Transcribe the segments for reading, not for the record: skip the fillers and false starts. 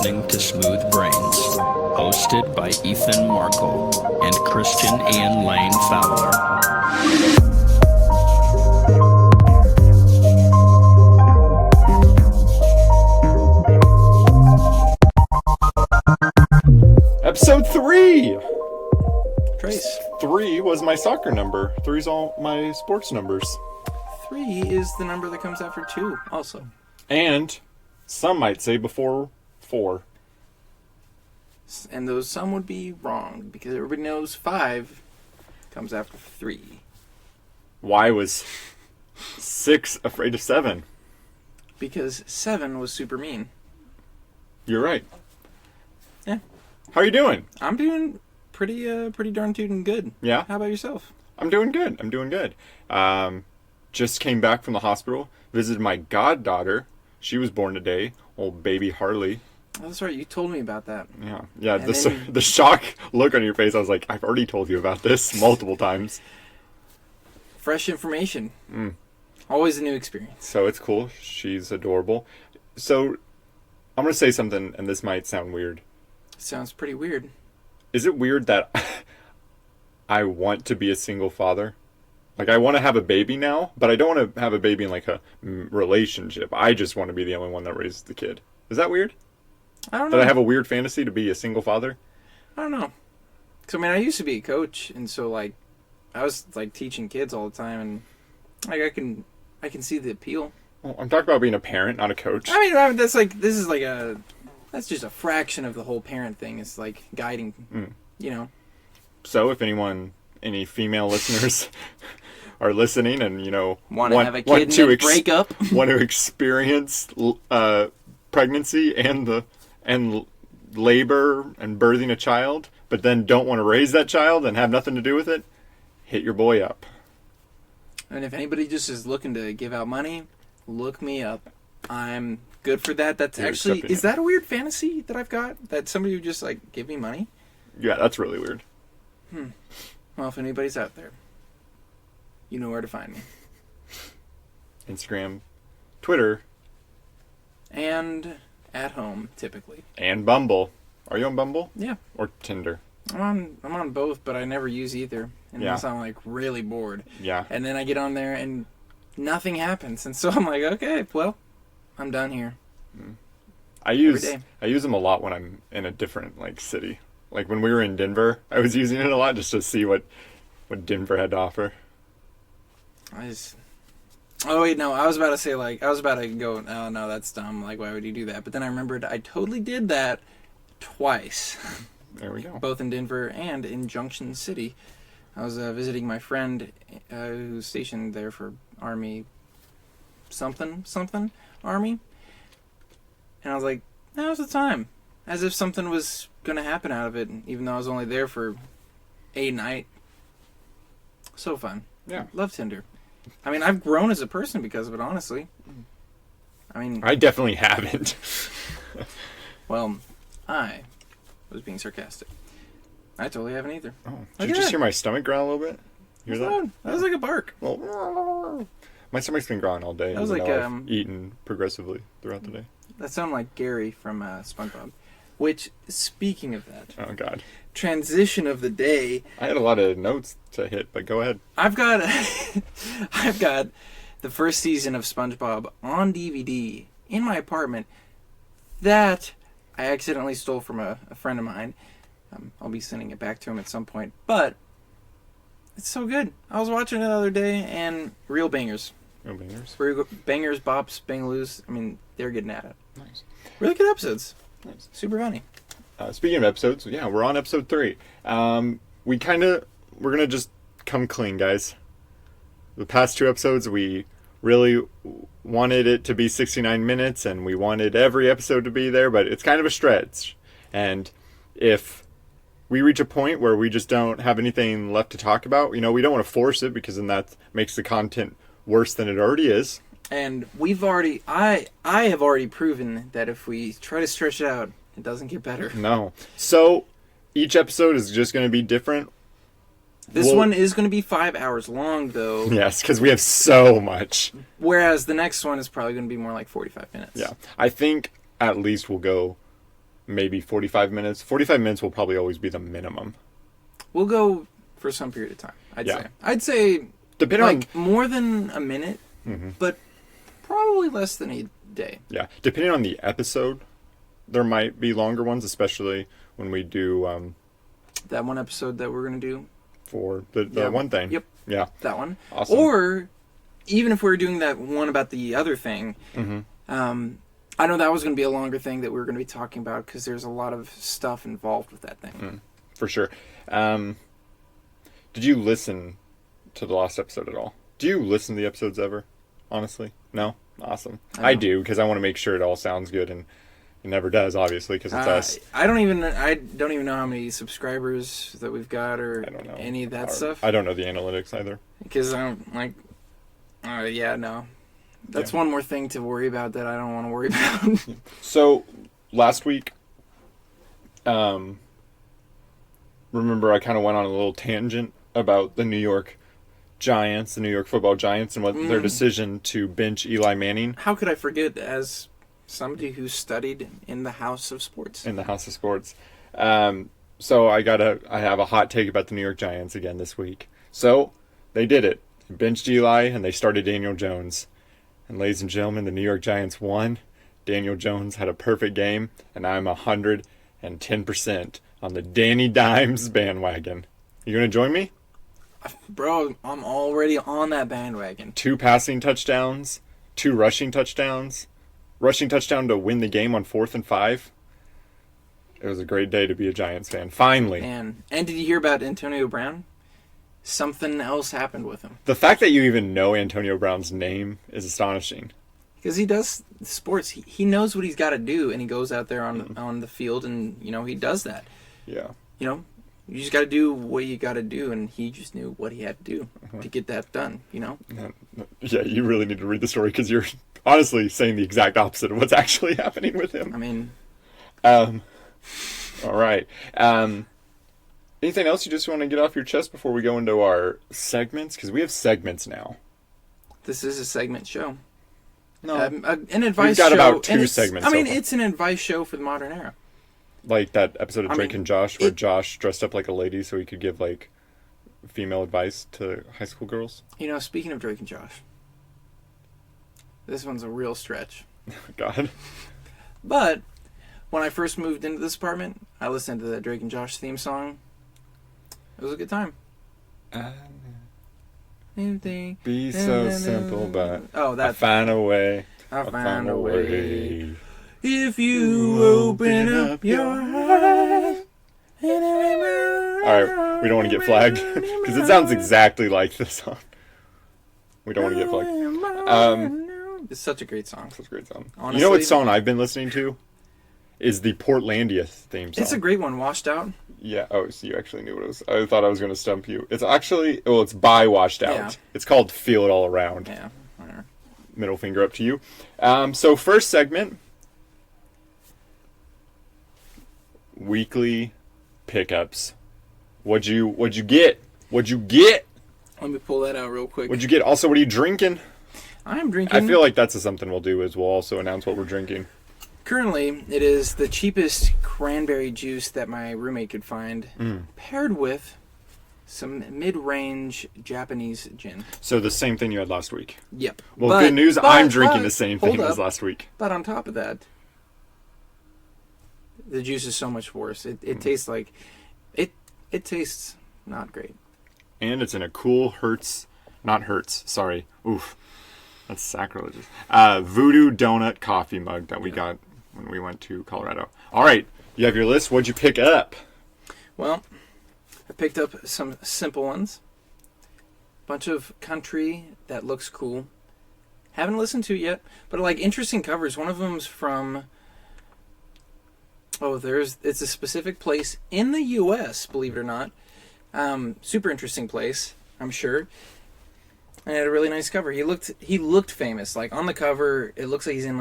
listening to Smooth Brains, hosted by Ethan Markle and Christian Ian Lane Fowler. Episode 3! Trace. 3 was my soccer number. 3's all my sports numbers. 3 is the number that comes after 2, also. And some might say before 4. And those some would be wrong, because everybody knows 5 comes after 3. Why was 6 afraid of 7? Because 7 was super mean. You're right. Yeah. How are you doing? I'm doing pretty darn tootin' good. Yeah? How about yourself? I'm doing good. Just came back from the hospital. Visited my goddaughter. She was born today. Old baby Harley. Oh, that's right. You told me about that. Yeah. The shock look on your face. I was like, I've already told you about this multiple times. Fresh information. Always a new experience. So it's cool. She's adorable. So I'm going to say something, and this might sound weird. Sounds pretty weird. Is it weird that I want to be a single father? Like, I want to have a baby now, but I don't want to have a baby in, like, a relationship. I just want to be the only one that raises the kid. Is that weird? I don't know. Did I have a weird fantasy to be a single father? I don't know. So, I mean, I used to be a coach, and so, like, I was, like, teaching kids all the time, and, like, I can see the appeal. Well, I'm talking about being a parent, not a coach. I mean, that's just a fraction of the whole parent thing. It's like guiding, you know. So if any female listeners are listening and, want to have a kid and break up, want to experience pregnancy and labor and birthing a child, but then don't want to raise that child and have nothing to do with it, hit your boy up. And if anybody just is looking to give out money, look me up. I'm good for that. That's actually, is that a weird fantasy that I've got? That somebody would just, like, give me money? Yeah, that's really weird. Well, if anybody's out there, you know where to find me. Instagram, Twitter. And at home, typically. And Bumble. Are you on Bumble? Yeah. Or Tinder? I'm on both, but I never use either. Unless I'm, like, really bored. Yeah. And then I get on there and nothing happens. And so I'm like, okay, well, I'm done here. I use them a lot when I'm in a different, like, city. Like when we were in Denver, I was using it a lot just to see what Denver had to offer. Oh wait, no, I was about to go, oh no, that's dumb. Like, why would you do that? But then I remembered I totally did that twice. There we go. Both in Denver and in Junction City. I was visiting my friend who's stationed there for Army something Army. And I was like, now's the time. As if something was going to happen out of it, even though I was only there for a night. So fun. Yeah. Love Tinder. I mean, I've grown as a person because of it, honestly. I mean, I definitely haven't. Well, I was being sarcastic. I totally haven't either. Oh, did you just hear my stomach growl a little bit? Hear that? That was like a bark. Well, my stomach's been growling all day. That was like I've eaten progressively throughout the day. That sounded like Gary from SpongeBob. Which, speaking of that, oh god, transition of the day. I had a lot of notes to hit, but go ahead. I've got the first season of SpongeBob on DVD in my apartment that I accidentally stole from a friend of mine. I'll be sending it back to him at some point, but it's so good. I was watching it the other day, and real bangers. Real bangers? Bangers, bops, bangaloos. I mean, they're getting at it. Nice. Really good episodes. Nice. Super funny. Speaking of episodes, yeah, we're on episode 3. We're going to just come clean, guys. The past 2 episodes, we really wanted it to be 69 minutes, and we wanted every episode to be there, but it's kind of a stretch. And if we reach a point where we just don't have anything left to talk about, we don't want to force it, because then that makes the content worse than it already is. And I have already proven that if we try to stretch it out, it doesn't get better. No. So each episode is just going to be different. This one is going to be 5 hours long, though. Yes, because we have so much. Whereas the next one is probably going to be more like 45 minutes. Yeah. I think at least we'll go maybe 45 minutes. 45 minutes will probably always be the minimum. We'll go for some period of time, Yeah. I'd say Depending like more than a minute, Mhm. but probably less than a day. Yeah, depending on the episode, there might be longer ones, especially when we do That one episode that we're going to do. for the Yeah. one thing. Yep. Yeah. That one. Awesome. Or even if we were doing that one about the other thing, Mhm. I know that was going to be a longer thing that we were going to be talking about because there's a lot of stuff involved with that thing. For sure. Did you listen to the last episode at all? Do you listen to the episodes ever? Honestly? No? Awesome. I do, because I want to make sure it all sounds good, and it never does, obviously, because it's us. I don't even know how many subscribers that we've got or I don't know. any of that stuff. I don't know the analytics either. Because I'm like, yeah, no. That's one more thing to worry about that I don't want to worry about. So, last week, remember I kind of went on a little tangent about the New York Giants, the New York Football Giants, and what their decision to bench Eli Manning How could I forget as somebody who studied in the House of Sports? in the House of Sports. So I have a hot take about the New York Giants again this week. So they did it. They benched Eli and they started Daniel Jones. And ladies and gentlemen, the New York Giants won. Daniel Jones had a perfect game, and I'm 110% on the Danny Dimes bandwagon. You gonna join me? Bro, I'm already on that bandwagon. 2 passing touchdowns, 2 rushing touchdowns, rushing touchdown to win the game on 4th and 5. It was a great day to be a Giants fan. Finally. Man. And did you hear about Antonio Brown? Something else happened with him. The fact that you even know Antonio Brown's name is astonishing. Because he does sports. He knows what he's got to do, and he goes out there on the field, and, he does that. Yeah. You just got to do what you got to do, and he just knew what he had to do to get that done, Yeah, you really need to read the story because you're honestly saying the exact opposite of what's actually happening with him. I mean... all right. Anything else you just want to get off your chest before we go into our segments? Because we have segments now. This is a segment show. No. An advice We've got show. about 2 and segments I mean, so far. it's an advice show for the modern era. Like that episode of Drake mean, and Josh where Josh dressed up like a lady so he could give, female advice to high school girls. Speaking of Drake and Josh, this one's a real stretch. God. But when I first moved into this apartment, I listened to that Drake and Josh theme song. It was a good time. Be so simple, but I find a way. I find a way. If you open up your eyes. Alright, we don't want to get flagged because it sounds exactly like this song. We don't want to get flagged. It's such a great song. It's a great song. Honestly, You know what song I've been listening to? Is the Portlandia theme song. It's a great one, Washed Out. Yeah, oh, so you actually knew what it was. I thought I was going to stump you. It's actually, it's by Washed Out. Yeah. It's called Feel It All Around. Yeah, whatever. Middle finger up to you. So first segment, weekly pickups. What'd you get? What'd you get? Let me pull that out real quick. What'd you get? Also, what are you drinking? I'm drinking... I feel like that's something we'll do is we'll also announce what we're drinking. Currently, it is the cheapest cranberry juice that my roommate could find, paired with some mid-range Japanese gin. So the same thing you had last week. Yep. Well, good news, I'm drinking the same thing as last week. But on top of that, the juice is so much worse. It tastes like... It tastes not great. And it's in a cool Oof. That's sacrilegious. Voodoo Donut coffee mug that we got when we went to Colorado. All right, you have your list. What'd you pick up? Well, I picked up some simple ones. Bunch of country that looks cool. Haven't listened to it yet, but interesting covers. One of them's from... it's a specific place in the U.S., believe it or not. Super interesting place, I'm sure. And it had a really nice cover. He looked famous. On the cover, it looks like he's in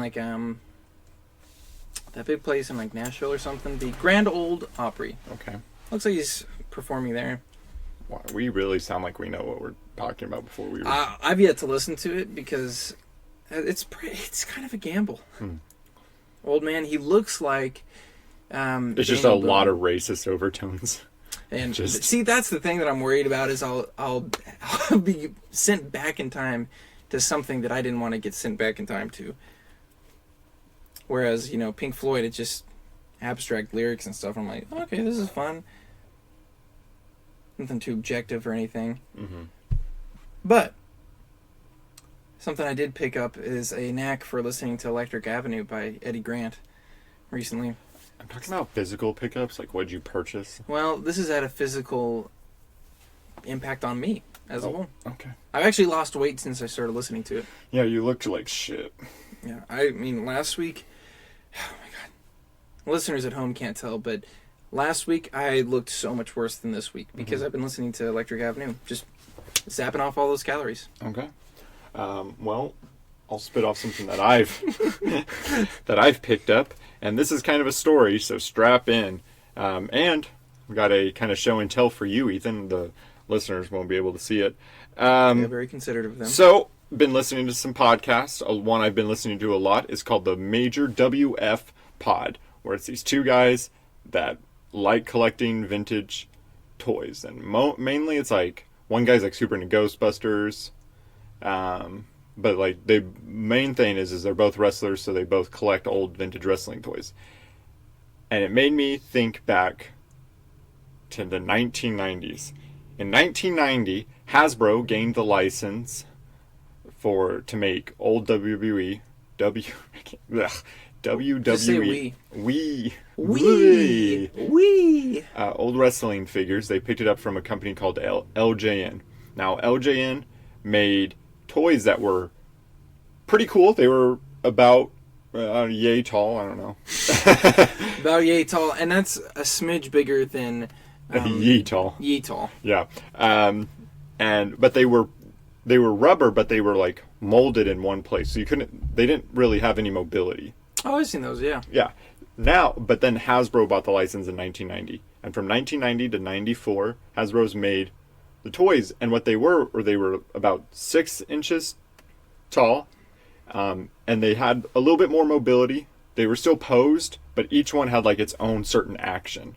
that big place in Nashville or something. The Grand Ole Opry. Okay. Looks like he's performing there. Wow, we really sound like we know what we're talking about before we... I've yet to listen to it because it's kind of a gamble. Old man, he looks like It's just a lot of racist overtones. And Just- see, that's the thing that I'm worried about is I'll be sent back in time to something that I didn't want to get sent back in time to. Whereas, Pink Floyd, it's just abstract lyrics and stuff. I'm like, okay, this is fun. Nothing too objective or anything. Mm-hmm. But something I did pick up is a knack for listening to Electric Avenue by Eddie Grant recently. I'm talking about physical pickups, like what'd you purchase? Well, this has had a physical impact on me as a whole. Okay. I've actually lost weight since I started listening to it. Yeah, you looked like shit. Yeah, I mean, last week, oh my god, listeners at home can't tell, but last week I looked so much worse than this week because I've been listening to Electric Avenue, just zapping off all those calories. Okay. Well, I'll spit off something that I've that I've picked up, and this is kind of a story, so strap in. And we got a kind of show and tell for you, Ethan. The listeners won't be able to see it. Yeah, very considerate of them. So, been listening to some podcasts. One I've been listening to a lot is called the Major WF Pod, where it's these two guys that like collecting vintage toys, and mainly it's like one guy's like super into Ghostbusters, but like the main thing is they're both wrestlers, so they both collect old vintage wrestling toys. And it made me think back to the 1990s. In 1990, Hasbro gained the license to make old WWE Just say we. old wrestling figures. They picked it up from a company called LJN. Now, LJN made toys that were pretty cool. They were about yay tall. I don't know. About yay tall, and that's a smidge bigger than Yee tall. yee tall. Yeah. But they were rubber, but they were like molded in one place, so they didn't really have any mobility. Oh, I've seen those, yeah. Yeah. But then Hasbro bought the license in 1990. And from 1990 to 94, Hasbro's made the toys. And what they were about 6 inches tall. And they had a little bit more mobility. They were still posed, but each one had like its own certain action.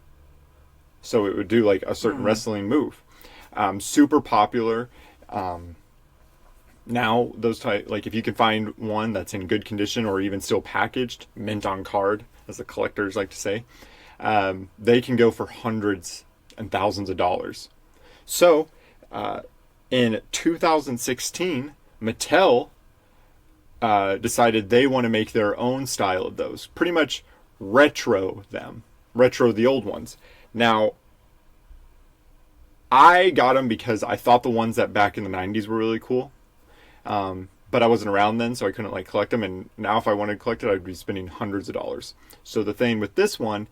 So it would do like a certain wrestling move. Super popular. Now, those like if you can find one that's in good condition or even still packaged, mint on card, as the collectors like to say, they can go for hundreds and thousands of dollars. So, in 2016, Mattel decided they want to make their own style of those. Pretty much retro the old ones. Now, I got them because I thought the ones that back in the 90s were really cool. But I wasn't around then, so I couldn't like collect them. And now if I wanted to collect it, I'd be spending hundreds of dollars. So the thing with this one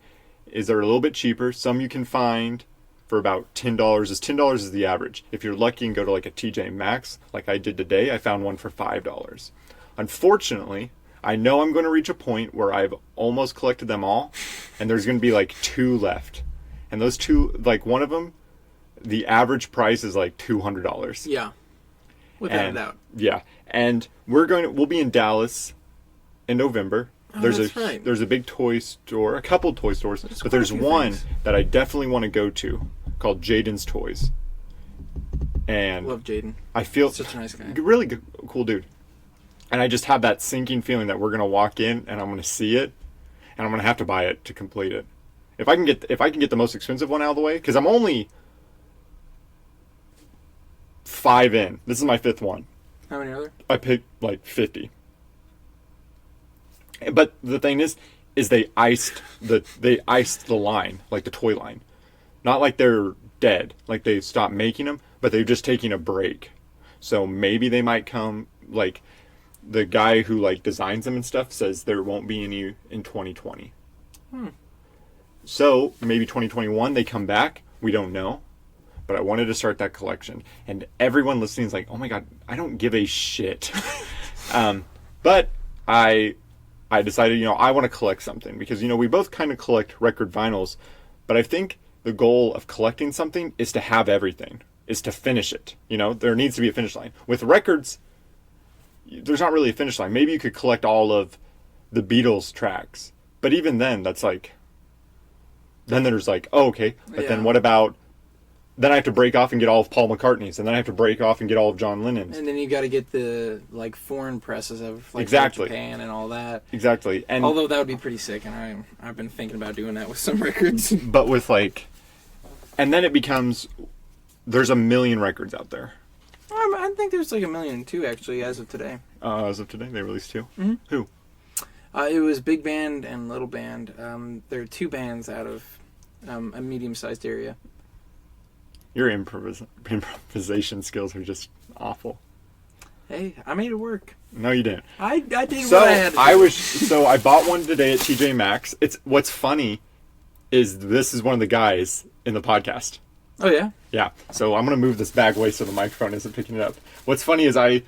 is they're a little bit cheaper. Some you can find for about $10. $10 is the average. If you're lucky and go to like a TJ Maxx, like I did today, I found one for $5. Unfortunately, I know I'm going to reach a point where I've almost collected them all, and there's going to be like 2 left. And those 2, like one of them, the average price is like $200. Yeah. Without a doubt. Yeah. And we'll be in Dallas in November. Oh, There's right. There's a big toy store, a couple toy stores, but quite there's a few one things. that I definitely want to go to called Jaden's Toys. And Love Jaden. I feel Such a nice guy. really good, cool dude. And I just have that sinking feeling that we're going to walk in and I'm going to see it and I'm going to have to buy it to complete it. If I can get the most expensive one out of the way, cuz I'm only 5 in. This is my 5th one. How many other? I picked like 50. But the thing is they iced the line, like the toy line. Not like they're dead, like they stopped making them, but they're just taking a break. So maybe they might come, like the guy who like designs them and stuff says there won't be any in 2020. So maybe 2021 they come back. We don't know. But I wanted to start that collection. And everyone listening is like, oh my God, I don't give a shit. But I decided, I want to collect something. Because, we both kind of collect record vinyls. But I think the goal of collecting something is to have everything. Is to finish it. There needs to be a finish line. With records, there's not really a finish line. Maybe you could collect all of the Beatles tracks. But even then, that's like then there's like, oh, okay, but then Yeah. what about? Then I have to break off and get all of Paul McCartney's, and then I have to break off and get all of John Lennon's. And then you got to get the like foreign presses of like Exactly. Japan and all that. Exactly, and Although that would be pretty sick, and I've been thinking about doing that with some records. but with like, and then it becomes, there's a million records out there. I think there's like 1.2 million actually as of today. As of today, they released 2. Mm-hmm. Who? It was Big Band and Little Band. There are 2 bands out of a medium-sized area. Your improvisation skills are just awful. Hey, I made it work. No, you didn't. I did So what I had to do. I bought one today at TJ Maxx. It's what's funny is this is one of the guys in the podcast. Oh yeah. Yeah. So I'm gonna move this bag away so the microphone isn't picking it up. What's funny is I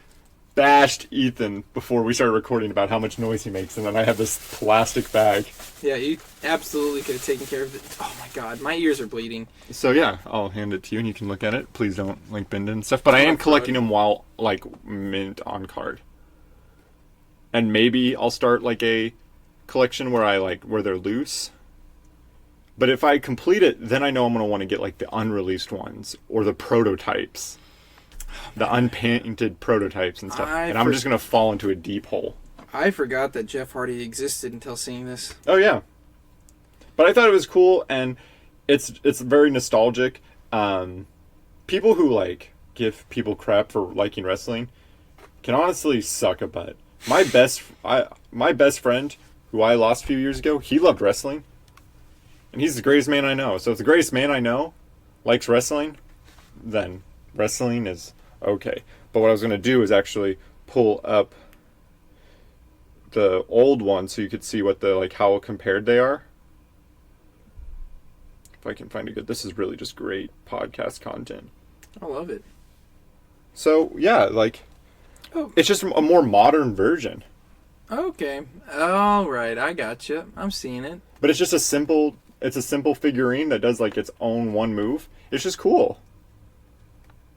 bashed Ethan before we started recording about how much noise he makes, and then I have this plastic bag. Yeah, you absolutely could have taken care of it. Oh my god, my ears are bleeding. So yeah, I'll hand it to you and you can look at it. Please don't like bend it and stuff. But I am collecting them while like mint on card. And maybe I'll start like a collection where where they're loose. But if I complete it, then I know I'm gonna want to get like the unreleased ones or the prototypes. The unpainted prototypes and stuff. And I'm just gonna fall into a deep hole. I forgot that Jeff Hardy existed until seeing this. Oh yeah. But I thought it was cool, and it's very nostalgic. People who like give people crap for liking wrestling can honestly suck a butt. My best friend, who I lost a few years ago, he loved wrestling, and he's the greatest man I know. So if the greatest man I know likes wrestling, then wrestling is okay. But what I was gonna do is actually pull up the old one so you could see what the how compared they are. If I can find a good, this is really just great podcast content. I love it. So yeah, it's just a more modern version. Okay. All right, I gotcha. I'm seeing it. But it's just a simple figurine that does its own one move. It's just cool.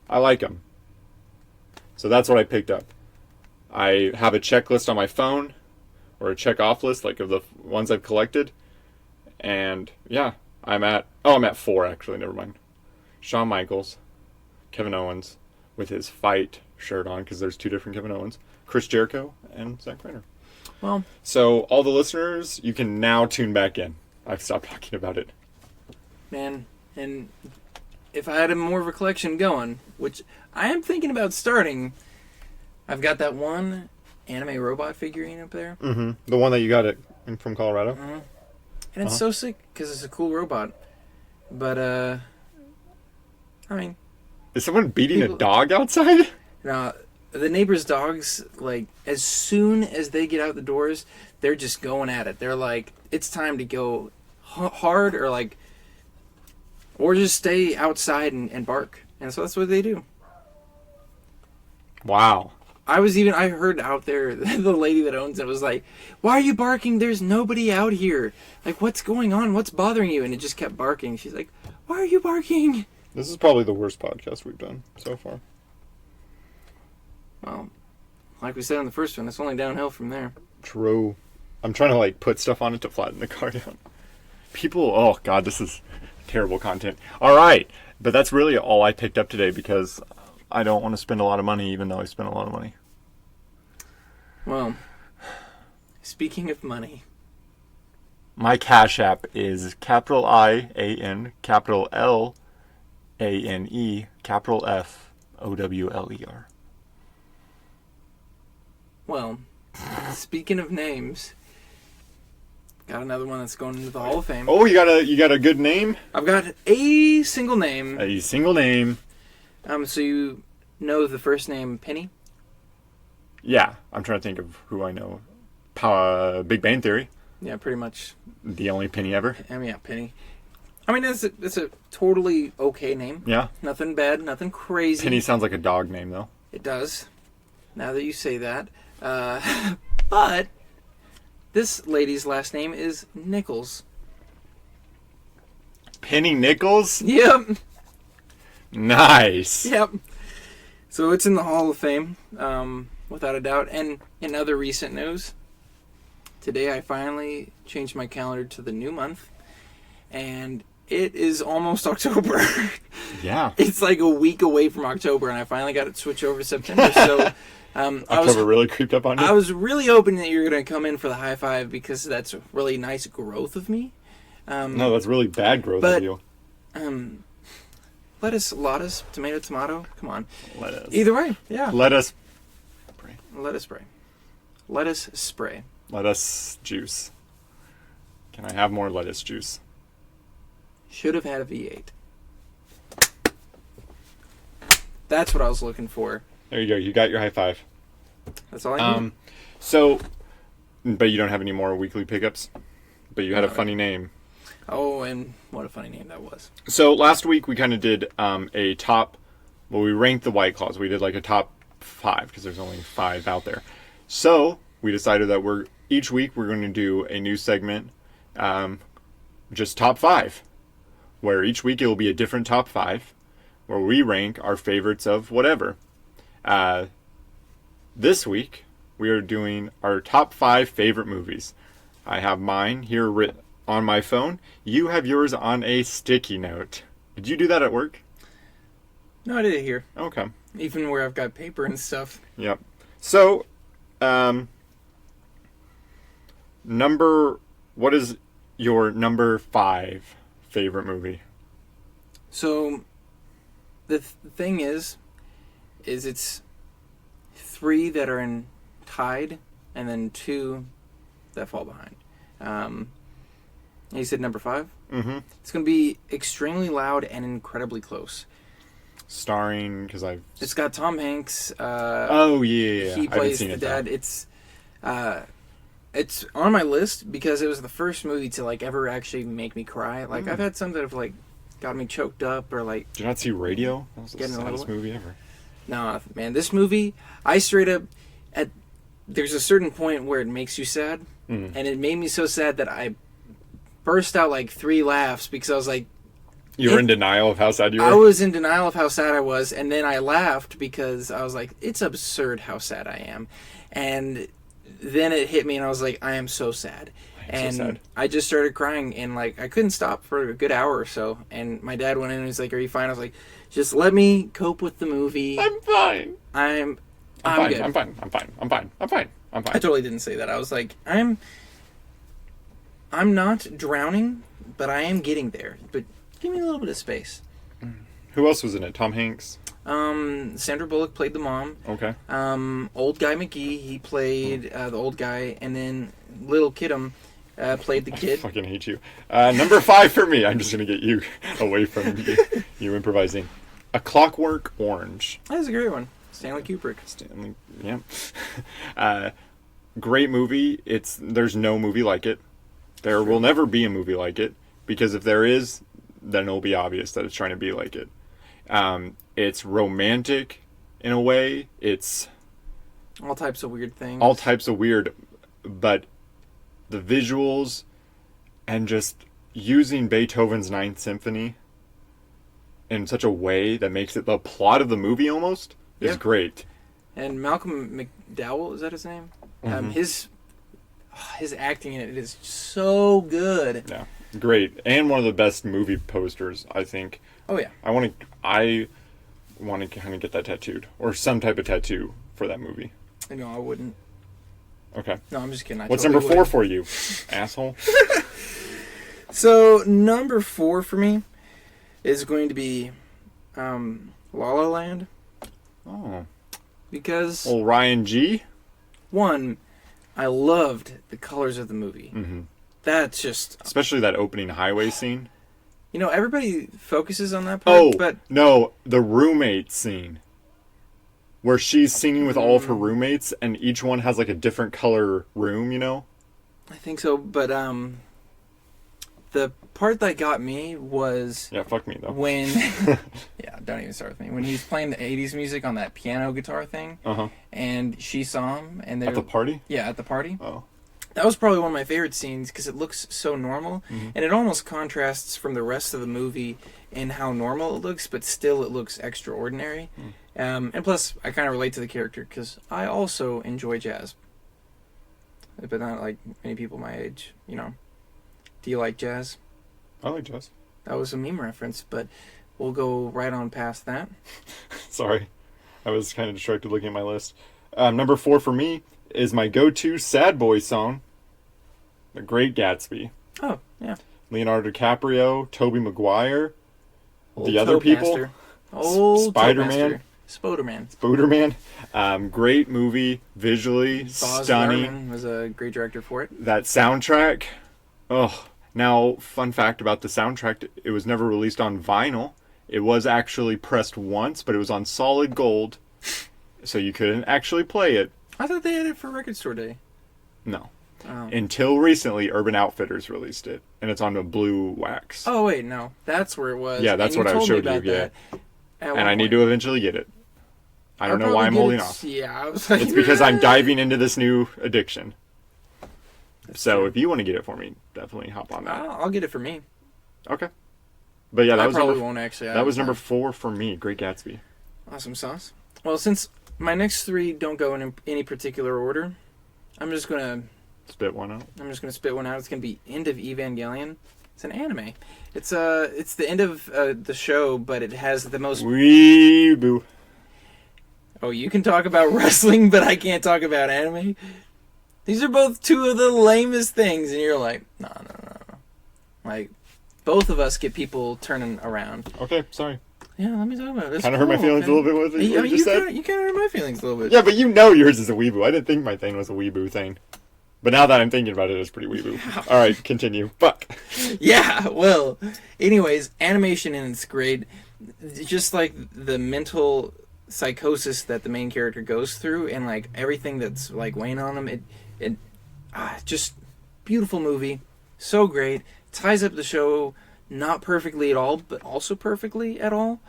I like them. So that's what I picked up. I have a checklist on my phone, or a check off list of the ones I've collected. And yeah, I'm at 4 actually, never mind. Shawn Michaels, Kevin Owens with his fight shirt on, because there's 2 different Kevin Owens, Chris Jericho, and Zack Ryder. Well, so all the listeners, you can now tune back in. I've stopped talking about it. Man, and if I had more of a collection going, which I am thinking about starting, I've got that one anime robot figurine up there. Mm-hmm. The one that you got from Colorado. Mm-hmm. And it's so sick because it's a cool robot. But I mean, is someone beating a dog outside? No, the neighbors' dogs, as soon as they get out the doors, they're just going at it. They're like, it's time to go hard, or just stay outside and bark. And so that's what they do. Wow. I heard out there, the lady that owns it was like, why are you barking? There's nobody out here. What's going on? What's bothering you? And it just kept barking. She's like, why are you barking? This is probably the worst podcast we've done so far. Well, like we said on the first one, it's only downhill from there. True. I'm trying to put stuff on it to flatten the car down. People, oh god, this is terrible content. Alright, but that's really all I picked up today because I don't want to spend a lot of money, even though I spent a lot of money. Well, speaking of money, my Cash App is capital I-A-N, capital L-A-N-E, capital F-O-W-L-E-R. Well, speaking of names, got another one that's going into the Hall of Fame. Oh, you got a good name? I've got a single name. A single name. So you know the first name Penny? Yeah, I'm trying to think of who I know. Big Bang Theory. Yeah, pretty much. The only Penny ever. I mean, yeah, Penny. I mean, it's a totally okay name. Yeah. Nothing bad, nothing crazy. Penny sounds like a dog name, though. It does. Now that you say that. But this lady's last name is Nichols. Penny Nichols? Yep. Nice. Yep. So it's in the Hall of Fame, without a doubt. And in other recent news, today I finally changed my calendar to the new month. and it is almost October. Yeah. It's like a week away from October, and I finally got it switched over to September. So October really creeped up on you? I was really hoping that you were going to come in for the high five because that's a really nice growth of me. No, that's really bad growth but- of you. Lettuce, tomato. Come on. Lettuce. Either way, yeah. Lettuce. Lettuce spray. Lettuce spray. Lettuce juice. Can I have more lettuce juice? Should have had a V8. That's what I was looking for. There you go. You got your high five. That's all I need. So, but you don't have any more weekly pickups? But you had a No. funny name. Oh, and what a funny name that was. So last week we kind of did a top, well, we ranked the White Claws. We did like a top 5 because there's only 5 out there. So we decided that each week we're going to do a new segment, just top 5, where each week it will be a different top 5, where we rank our favorites of whatever. This week we are doing our top 5 favorite movies. I have mine here written on my phone. You have yours on a sticky note. Did you do that at work? No, I did it here. Okay. Even where I've got paper and stuff. Yep. So, what is your number 5 favorite movie? So, the thing is it's 3 that are tied, and then 2 that fall behind. You said number 5? Mm-hmm. It's going to be extremely loud and incredibly close. Starring, because I've... It's got Tom Hanks. oh, yeah. He I haven't plays seen the it, dad. though. It's on my list because it was the first movie to like ever actually make me cry. Like I've had some that have like got me choked up or like. Did you not see Radio? That was the Getting a saddest little- movie ever. No, man, this movie, I straight up there's a certain point where it makes you sad, and it made me so sad that I burst out like 3 laughs because I was like, You were in denial of how sad you were? I was in denial of how sad I was, and then I laughed because I was like, it's absurd how sad I am. And then it hit me, and I was like, I am so sad. And so sad. I just started crying, and like I couldn't stop for a good hour or so. And my dad went in and was like, "Are you fine?" I was like, "Just let me cope with the movie. I'm fine. I'm fine. good." I'm fine. I totally didn't say that. I was like, I'm not drowning, but I am getting there. But give me a little bit of space. Who else was in it? Tom Hanks? Sandra Bullock played the mom. Okay. Old Guy McGee, he played the old guy, and then Little Kid'em played the I kid. fucking hate you. Number 5 for me. I'm just going to get you away from you improvising. A Clockwork Orange. That was a great one. Stanley Kubrick. Stanley, yeah. Great movie. There's no movie like it. There will never be a movie like it, because if there is, then it'll be obvious that it's trying to be like it. It's romantic in a way. It's All types of weird things. all types of weird, but the visuals and just using Beethoven's Ninth Symphony in such a way that makes it the plot of the movie almost is Yeah. great. And Malcolm McDowell, is that his name? His acting in it is so good. Yeah, great, and one of the best movie posters, I think. Oh yeah. I want to kind of get that tattooed, or some type of tattoo for that movie. No, I wouldn't. Okay. No, I'm just kidding. What's totally number 4 would. for you, asshole? So number 4 for me is going to be La La Land, Oh, because well, Ryan G. one, I loved the colors of the movie. Mm-hmm. That's just, Especially that opening highway scene. everybody focuses on that part, Oh, but no, the roommate scene. Where she's singing with all of her roommates, and each one has like a different color room, I think so. But the part that got me was Yeah, fuck me, though. when, yeah, don't even start with me. When he's playing the 80s music on that piano guitar thing, Uh-huh. and she saw him, and they At the party? yeah, at the party. Oh. That was probably one of my favorite scenes because it looks so normal, Mm-hmm. and it almost contrasts from the rest of the movie in how normal it looks, but still it looks extraordinary. And plus, I kind of relate to the character because I also enjoy jazz, but not like many people my age. Do you like jazz? I like Jaws. That was a meme reference, but we'll go right on past that. Sorry. I was kind of distracted looking at my list. Number 4 for me is my go-to sad boy song, The Great Gatsby. Oh, yeah. Leonardo DiCaprio, Tobey Maguire, Old the other people, Toadmaster. Old Spider-Man. Spoderman. Spoderman. Great movie, visually Baz stunning. Luhrmann was a great director for it. That soundtrack. Oh, now, fun fact about the soundtrack, it was never released on vinyl. It was actually pressed once, but it was on solid gold, so you couldn't actually play it. I thought they had it for Record Store Day. No. Oh. Until recently, Urban Outfitters released it, and it's on a blue wax. Oh, wait, no. That's where it was. Yeah, that's And what I told me showed you, about yeah. that at And one I need point. to eventually get it. I don't I'll know why I'm probably holding get it- off. Yeah, I was like... It's because I'm diving into this new addiction. So true. if you want to get it for me, definitely hop on that. I'll get it for me. Okay. But yeah, that I was probably number, won't actually. that was number 4 for me, Great Gatsby. Awesome sauce. Well, since my next 3 don't go in any particular order, I'm just gonna Spit one out. spit one out. It's gonna be End of Evangelion. It's an anime. It's the end of the show, but it has the most. Weeboo. Oh, you can talk about wrestling, but I can't talk about anime. These are both 2 of the lamest things, and you're like, no. Like, both of us get people turning around. Okay, sorry. Yeah, let me talk about it. Kind of hurt my feelings a little bit with what you just said. You kind of hurt my feelings a little bit. Yeah, but you know yours is a weeboo. I didn't think my thing was a weeboo thing. But now that I'm thinking about it, it's pretty weeboo. All right, continue. Fuck. Yeah, well, anyways, animation in its great. Just like the mental psychosis that the main character goes through, and like everything that's like weighing on him, just beautiful movie, so great. Ties up the show not perfectly at all, but also perfectly at all.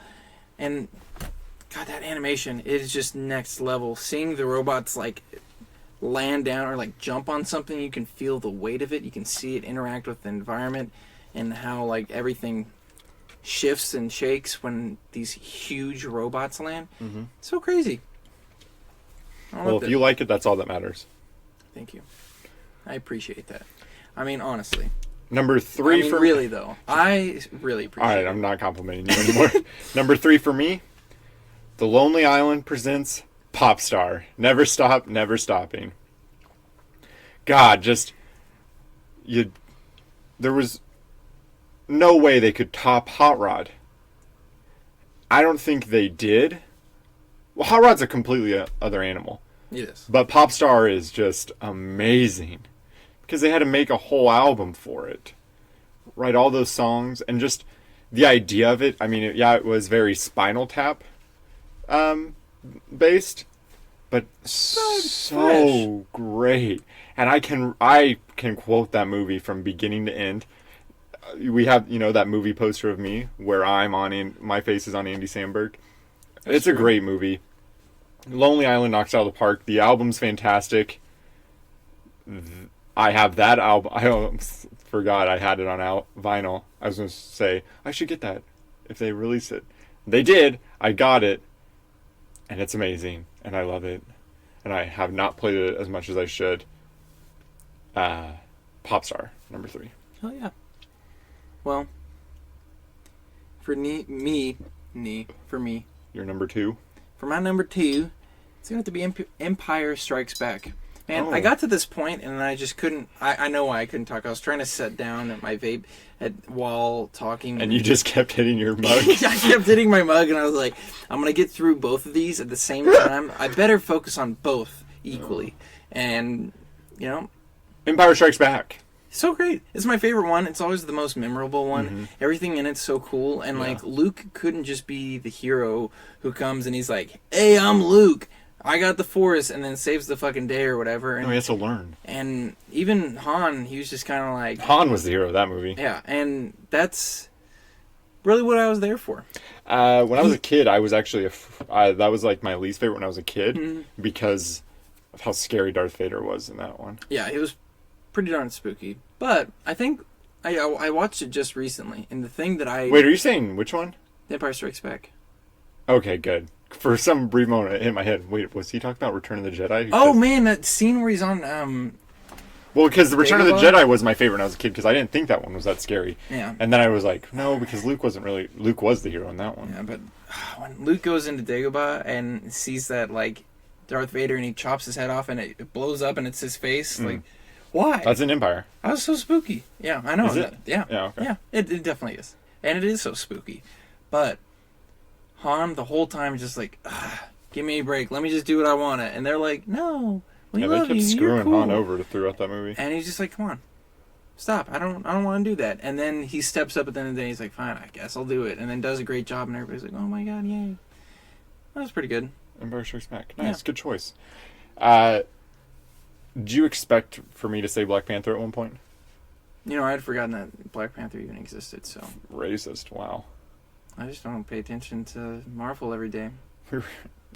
And God, that animation, it is just next level. Seeing the robots like land down or like jump on something, you can feel the weight of it. You can see it interact with the environment and how like everything shifts and shakes when these huge robots land. Mm-hmm. So crazy. Well, if you like it, that's all that matters. Thank you. I appreciate that. I mean, honestly. Number 3 I mean, for really though. I really appreciate All right, it. I'm not complimenting you anymore. Number 3 for me, The Lonely Island presents Popstar. Never stop, never stopping. God, there was no way they could top Hot Rod. I don't think they did. Well, Hot Rod's a completely other animal. Yes. But Popstar is just amazing. Because they had to make a whole album for it. Write all those songs. And just the idea of it. I mean, it was very Spinal Tap based. But so great. And I can quote that movie from beginning to end. We have, that movie poster of me where my face is on Andy Samberg. It's a great movie. Lonely Island knocks out of the park. The album's fantastic. I have that album. I almost forgot I had it on vinyl. I was going to say, I should get that if they release it. They did. I got it. And it's amazing. And I love it. And I have not played it as much as I should. Popstar, number 3. Oh, yeah. Well, for me, Your number 2? for my number 2, it's going to have to be Empire Strikes Back. Man, Oh. I got to this point and I just couldn't. I know why I couldn't talk. I was trying to sit down at my vape while talking. And you just kept hitting your mug. I kept hitting my mug and I was like, I'm going to get through both of these at the same time. I better focus on both equally. And, Empire Strikes Back. so great. It's my favorite one. It's always the most memorable one. Mm-hmm. Everything in it's so cool. And, Luke couldn't just be the hero who comes and he's like, hey, I'm Luke. I got the Force, and then saves the fucking day or whatever. And, No, he has to learn. and even Han, he was just kind of like... Han was the hero of that movie. Yeah, and that's really what I was there for. When I was a kid, I was actually... that was like my least favorite when I was a kid because of how scary Darth Vader was in that one. Yeah, it was pretty darn spooky. But I think I watched it just recently, and the thing that I... Wait, are you saying which one? The Empire Strikes Back. Okay, good. For some brief moment, it hit my head. Wait, was he talking about Return of the Jedi? Oh, man, that scene where he's on Well, because the Return of the Dagobah? Jedi was my favorite when I was a kid because I didn't think that one was that scary. Yeah. And then I was like, no, because Luke was the hero in that one. Yeah, but when Luke goes into Dagobah and sees that, like, Darth Vader and he chops his head off and it blows up and it's his face, like, why? That's an Empire. That was so spooky. Yeah, I know. Is it? Yeah. Yeah, okay. Yeah, it definitely is. And it is so spooky. But Han, the whole time, just like, give me a break. Let me just do what I want to. And they're like, no, we Yeah, love they you. kept You're screwing cool. Han over throughout that movie. And he's just like, come on. Stop. I don't want to do that. And then he steps up at the end of the day. He's like, fine, I guess I'll do it. And then does a great job. And everybody's like, oh my God, yay. That was pretty good. Empire Strikes Back. Nice, Yeah. good choice. Did you expect for me to say Black Panther at one point? You know, I had forgotten that Black Panther even existed, so Racist. Wow. I just don't pay attention to Marvel every day.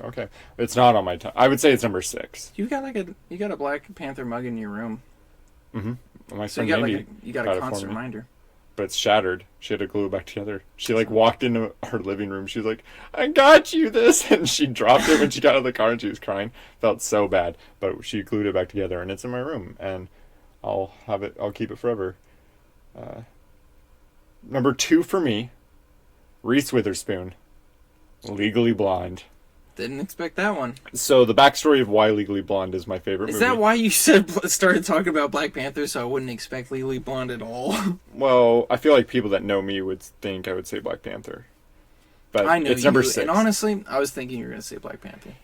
Okay, it's not on my time. I would say it's number 6. You got a Black Panther mug in your room, Mm-hmm. My so friend you got Mandy you got got a it for constant me. reminder. But it's shattered. She had to glue it back together. She like walked into her living room. She was like, "I got you this," and she dropped it when she got out of the car and she was crying. Felt so bad, but she glued it back together and it's in my room and I'll have it. I'll keep it forever. Number 2 for me, Reese Witherspoon, Legally Blonde. Didn't expect that one. So the backstory of why Legally Blonde is my favorite Is movie. that why you started talking about Black Panther? So I wouldn't expect Legally Blonde at all. Well, I feel like people that know me would think I would say Black Panther. But I know it's number you, 6. and honestly, I was thinking you were going to say Black Panther.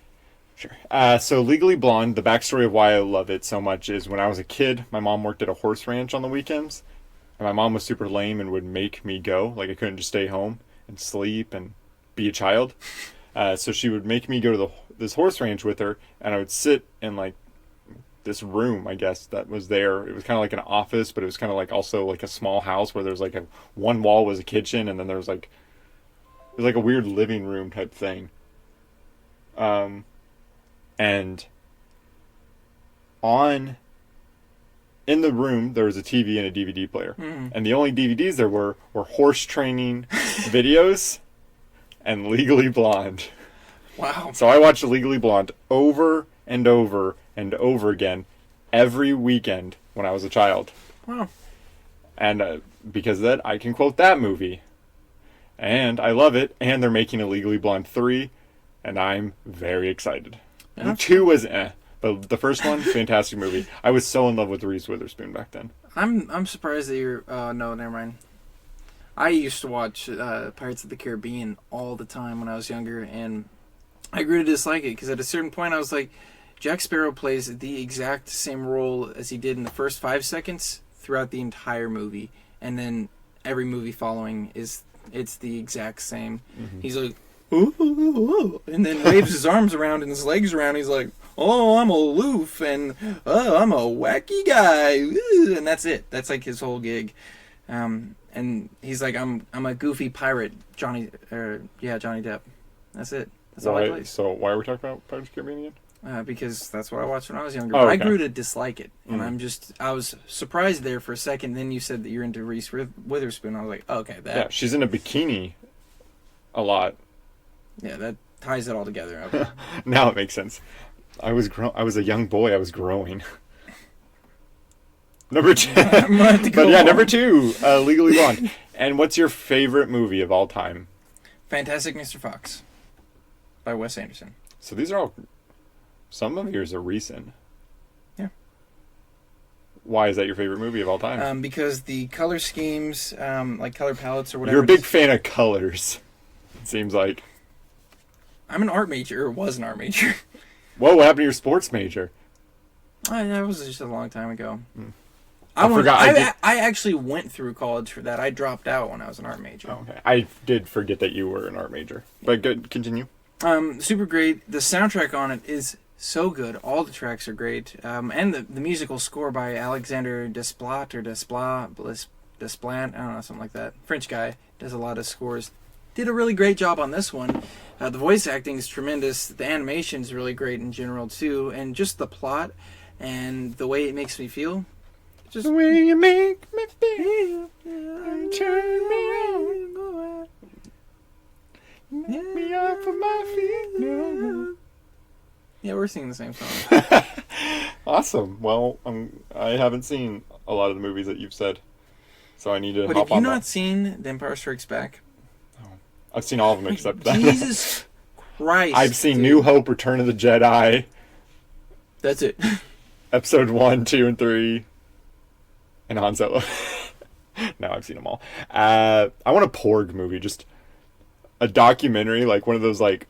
Sure. So Legally Blonde, the backstory of why I love it so much is when I was a kid, my mom worked at a horse ranch on the weekends. And my mom was super lame and would make me go. Like, I couldn't just stay home and sleep and be a child. So she would make me go to this horse ranch with her, and I would sit in, like, this room, I guess, that was there. It was kind of like an office, but it was kind of like also like a small house where there's like one wall was a kitchen, and then there was like, it was like a weird living room type thing. And in the room, there was a TV and a DVD player. And the only DVDs there were horse training videos and Legally Blonde. Wow. So I watched Legally Blonde over and over and over again every weekend when I was a child. Wow. And because of that, I can quote that movie. And I love it. And they're making a Legally Blonde 3. And I'm very excited. Yeah. And 2 was but the first one, fantastic movie. I was so in love with Reese Witherspoon back then. I'm surprised that you're... no, never mind. I used to watch Pirates of the Caribbean all the time when I was younger, and I grew to dislike it, because at a certain point I was like, Jack Sparrow plays the exact same role as he did in the first 5 seconds throughout the entire movie, and then every movie following it's the exact same. Mm-hmm. He's like, ooh, ooh, ooh, and then waves his arms around and his legs around. He's like, oh, I'm aloof, and oh, I'm a wacky guy, ooh, and that's it. That's like his whole gig. And he's like, I'm a goofy pirate, Johnny Depp. That's it. That's all I play. So why are we talking about Pirates of the Caribbean again? Because that's what I watched when I was younger. Oh, But I okay. grew to dislike it, and I was surprised there for a second. Then you said that you're into Reese Witherspoon. I was like, oh, okay, Yeah, she's in a bikini a lot. Yeah, that ties it all together. Okay. Now it makes sense. I was a young boy. I was growing. Number 2. But yeah, number 2, Legally Blonde. And what's your favorite movie of all time? Fantastic Mr. Fox by Wes Anderson. So these are all... Some of yours are recent. Yeah. Why is that your favorite movie of all time? Because the color schemes, like color palettes or whatever. You're a big fan of colors, it seems like. I'm an art major, or was an art major. Whoa, what happened to your sports major? That was just a long time ago. I forgot. I actually went through college for that. I dropped out when I was an art major. Oh, okay. I did forget that you were an art major. But good, continue. Super great. The soundtrack on it is so good. All the tracks are great. And the musical score by Alexander Desplat or Desplant, I don't know, something like that. French guy, does a lot of scores. Did a really great job on this one. The voice acting is tremendous. The animation is really great in general too, and just the plot and the way it makes me feel. Just The way you make me feel and turn me on. Get me off of my feet. Yeah, we're singing the same song. Awesome. Well, I haven't seen a lot of the movies that you've said, so I need to But hop have you on not that. seen The Empire Strikes Back? I've seen all of them except that. Jesus Christ. I've seen dude. New Hope, Return of the Jedi, That's it. Episode 1, 2, and 3, and Han Solo. No, I've seen them all. I want a Porg movie, just a documentary, like one of those, like,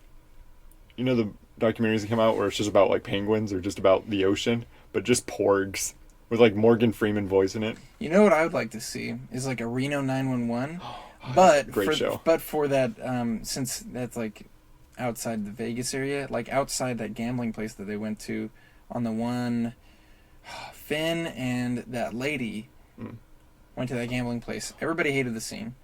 you know the documentaries that come out where it's just about, like, penguins or just about the ocean, but just porgs with, like, Morgan Freeman voice in it. You know what I would like to see is like a Reno 911, but Great show. But for that, since that's like outside the Vegas area, like outside that gambling place that they went to, on the one, Finn and that lady went to that gambling place. Everybody hated the scene.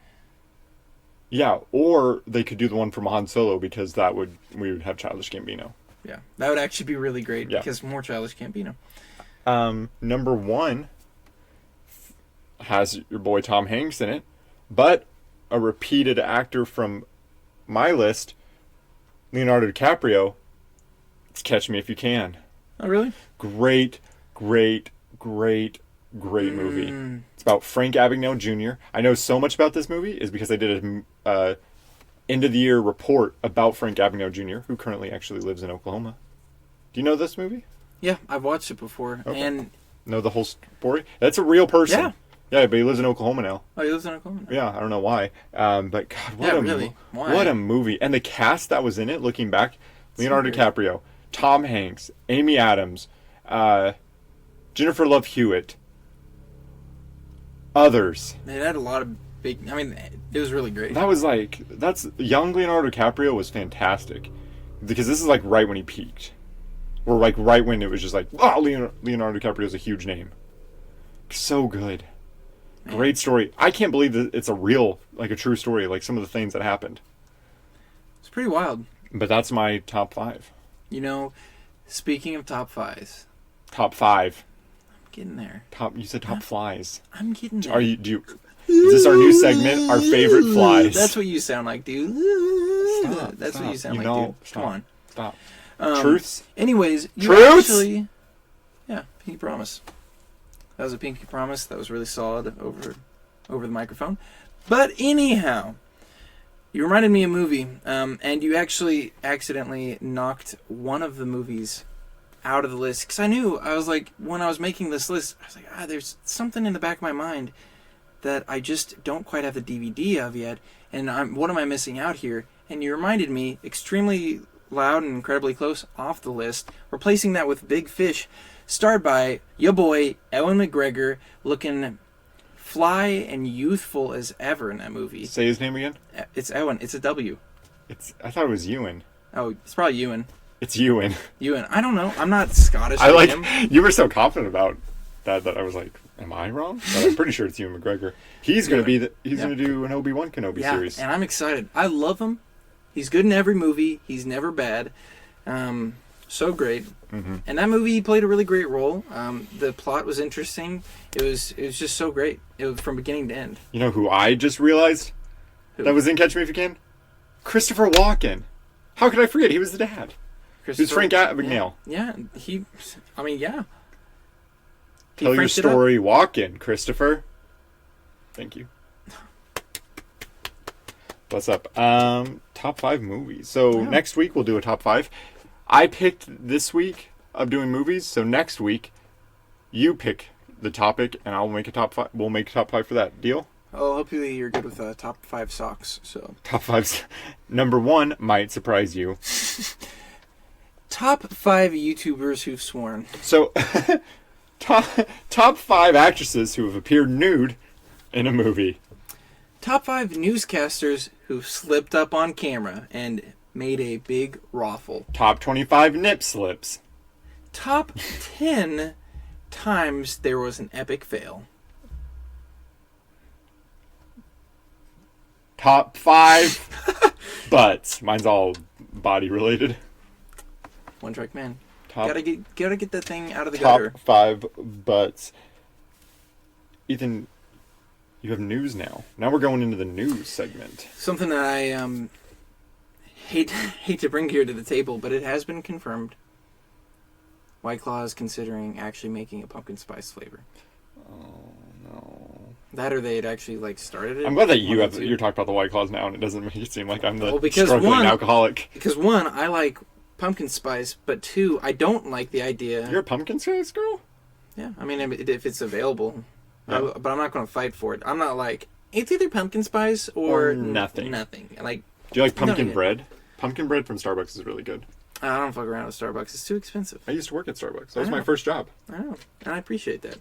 Yeah, or they could do the one from Han Solo, because we would have Childish Gambino. Yeah, that would actually be really great, Yeah. because more Childish Gambino. Number 1 has your boy Tom Hanks in it, but a repeated actor from my list, Leonardo DiCaprio. It's Catch Me If You Can. Oh, really? Great movie. It's about Frank Abagnale Jr. I know so much about this movie is because I did a end of the year report about Frank Abagnale Jr., who currently actually lives in Oklahoma. Do you know this movie? Yeah, I've watched it before, Okay. and Know the whole story? That's a real person. Yeah. Yeah, but he lives in Oklahoma now. oh, he lives in Oklahoma. Yeah, I don't know why. But God, what Yeah, a really. Why? what a movie! And the cast that was in it, looking back, Leonardo weird. DiCaprio, Tom Hanks, Amy Adams, Jennifer Love Hewitt, others. It had a lot of big. I mean, it was really great. That's young Leonardo DiCaprio was fantastic, because this is like right when he peaked, or like right when it was just like, oh, Leonardo DiCaprio is a huge name. So good. Great story. I can't believe that it's a true story, like some of the things that happened. It's pretty wild. But that's my top 5. You know, speaking of top fives, Top 5. I'm getting there. You said top flies. I'm getting there. Is this our new segment? Our favorite flies? That's what you sound like, dude. That's what you sound like, dude. Come on. Stop. Truths? Anyways, you Truths? actually... Yeah, pinky promise. That was a pinky promise. That was really solid over the microphone. But anyhow, you reminded me of a movie, and you actually accidentally knocked one of the movies out of the list. Because I was like, when I was making this list, I was like, there's something in the back of my mind that I just don't quite have the DVD of yet, and what am I missing out here? And you reminded me, extremely loud and incredibly close, off the list, replacing that with Big Fish, starred by your boy Ewan McGregor, looking fly and youthful as ever in that movie. Say his name again? It's Ewan. It's a W. I thought it was Ewan. Oh, it's probably Ewan. It's Ewan. Ewan. I don't know. I'm not Scottish. I like him. you were so confident about that I was like, am I wrong? But I'm pretty sure it's Ewan McGregor. He's going to going to do an Obi-Wan Kenobi series. And I'm excited. I love him. He's good in every movie. He's never bad. So great. Mm-hmm. And that movie, he played a really great role. The plot was interesting. It was just so great. It was from beginning to end. You know who I just realized that was in Catch Me If You Can? Christopher Walken. How could I forget? He was the dad. Who's Frank Abagnale? Yeah. Yeah. Tell your story, Walken, Christopher. Thank you. What's up? Top 5 movies. So next week we'll do a top 5. I picked this week of doing movies, so next week you pick the topic and I'll make a top 5. We'll make a top 5 for that. Deal? Oh, hopefully you're good with top 5 socks. So Top 5. Number 1 might surprise you. top 5 YouTubers who've sworn. So top 5 actresses who have appeared nude in a movie. Top 5 newscasters who've slipped up on camera and made a big raffle. Top 25 nip slips. Top 10 times there was an epic fail. Top 5 butts. Mine's all body related. One track man. Top, Gotta get that thing out of the top gutter. 5 butts. Ethan, you have news now. Now we're going into the news segment. Something that I hate to bring here to the table, but it has been confirmed. White Claw is considering actually making a pumpkin spice flavor. Oh no. That or they had actually like started it. I'm glad that One of the two. you're talking about the White Claws now, and it doesn't make it seem like I'm the Well, because struggling alcoholic. Because one, I like pumpkin spice, but two, I don't like the idea. You're a pumpkin spice girl? Yeah, I mean, if it's available, Yeah. but I'm not going to fight for it. I'm not like it's either pumpkin spice or nothing. Nothing. Like, Do you like pumpkin No, bread? Pumpkin bread from Starbucks is really good. I don't fuck around with Starbucks. It's too expensive. I used to work at Starbucks. That was I my know. first job. I know, and I appreciate that.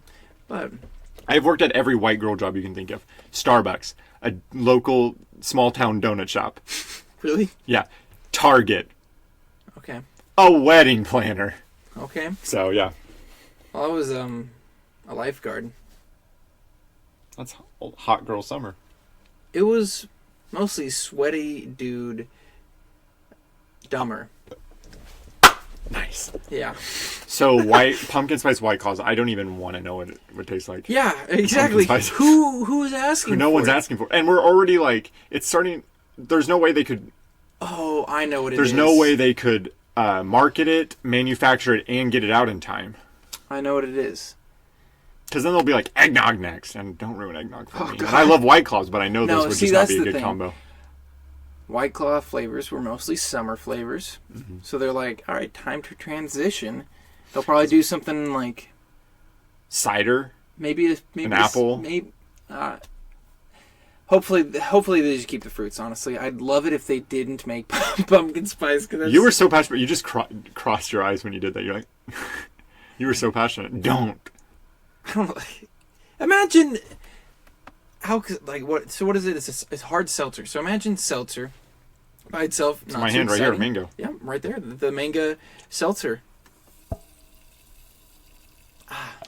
But I've worked at every white girl job you can think of. Starbucks, a local small town donut shop. really, Yeah. Target, okay, a wedding planner. okay. So yeah, Well, I was a lifeguard. that's hot girl summer. It was mostly sweaty dude, dumber. Nice. Yeah. So pumpkin spice White Claws. I don't even want to know what it would taste like. Yeah, exactly. Pumpkin spice. Who is asking? No for one's it? asking for it. And we're already like, it's starting. There's no way they could. Oh, I know what it is. There's no way they could market it, manufacture it, and get it out in time. I know what it is. Because then they'll be like eggnog next, and don't ruin eggnog for me. God. And I love White Claws, but I know No, those would see, just not that's be a the good thing. combo. White Claw flavors were mostly summer flavors, Mm-hmm. so they're like, all right, time to transition. They'll probably do something like Cider. maybe An apple? Maybe. Hopefully they just keep the fruits. Honestly, I'd love it if they didn't make pumpkin spice. Cause You were so passionate. You just crossed your eyes when you did that. You're like, you were so passionate. Don't. I don't know. Imagine how like what? So what is it? It's hard seltzer. So imagine seltzer by itself. It's not my too hand right here, exciting. mango. Yeah, right there. The mango seltzer.